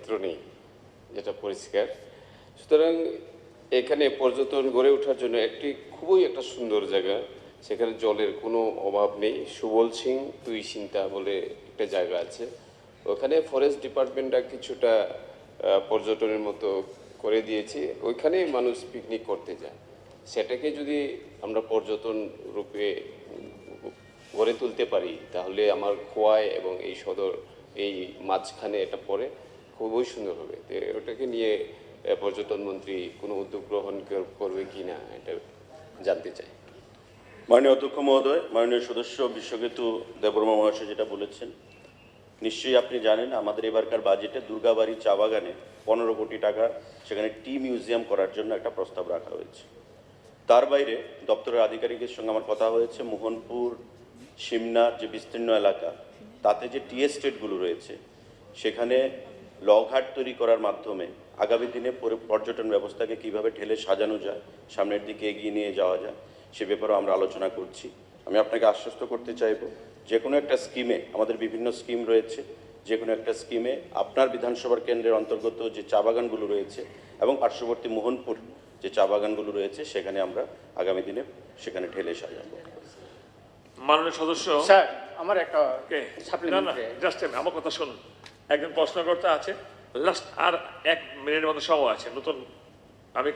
চিত্র নেই, যেটা পরিষ্কার। সুতরাং এখানে পর্যটন গড়ে ওঠার জন্য খুবই একটা সুন্দর জায়গা। সেখানে জলের কোনো অভাব নেই। সুবল সিং তুই সিন্তা বলে একটা জায়গা আছে, ওখানে ফরেস্ট ডিপার্টমেন্টটা কিছুটা পর্যটনের মতো করে দিয়েছে, ওইখানেই মানুষ পিকনিক করতে যায়। সেটাকে যদি আমরা পর্যটন রূপে গড়ে তুলতে পারি, তাহলে আমার খোয়াই এবং এই সদর এই মাঝখানে এটা পড়ে খুবই সুন্দর হবে। তো ওটাকে নিয়ে পর্যটন মন্ত্রী কোনো উদ্যোগ গ্রহণ করবে কি না, এটা জানতে চাই। মাননীয় অধ্যক্ষ মহোদয়, মাননীয় সদস্য বিশ্বকেতু দেববর্মা মহাশয় যেটা বলেছেন, নিশ্চয়ই আপনি জানেন আমাদের এবারকার বাজেটে দুর্গাবাড়ি চা বাগানে 15 কোটি টাকা সেখানে টি মিউজিয়াম করার জন্য একটা প্রস্তাব রাখা হয়েছে। তার বাইরে দপ্তরের আধিকারিকের সঙ্গে আমার কথা হয়েছে, মোহনপুর সিমনার যে বিস্তীর্ণ এলাকা, তাতে যে টি এস্টেটগুলো রয়েছে সেখানে লঘাট তৈরি করার মাধ্যমে আগামী দিনে পর্যটন ব্যবস্থাকে কিভাবে ঢেলে সাজানো যায়, সামনের দিকে এগিয়ে নিয়ে যাওয়া যায়, সে ব্যাপারেও আমরা আলোচনা করছি। আমি আপনাকে আশ্বস্ত করতে চাইব, যে কোনো একটা স্কিমে, আমাদের বিভিন্ন স্কিম রয়েছে, যে কোনো একটা স্কিমে আপনার বিধানসভার কেন্দ্রের অন্তর্গত যে চা বাগানগুলো রয়েছে এবং পার্শ্ববর্তী মোহনপুর যে চা বাগানগুলো রয়েছে সেখানে আমরা আগামী দিনে সেখানে ঢেলে সাজাবো। মাননীয় সদস্য স্যার, আমার একটা কে না সাপ্লিমেন্টারি জাস্ট আমার কথা শুনুন। একজন প্রশ্নকর্তা আছে, লাস্ট আর 1 মিনিটের মতো সময় আছে। নতুন আমি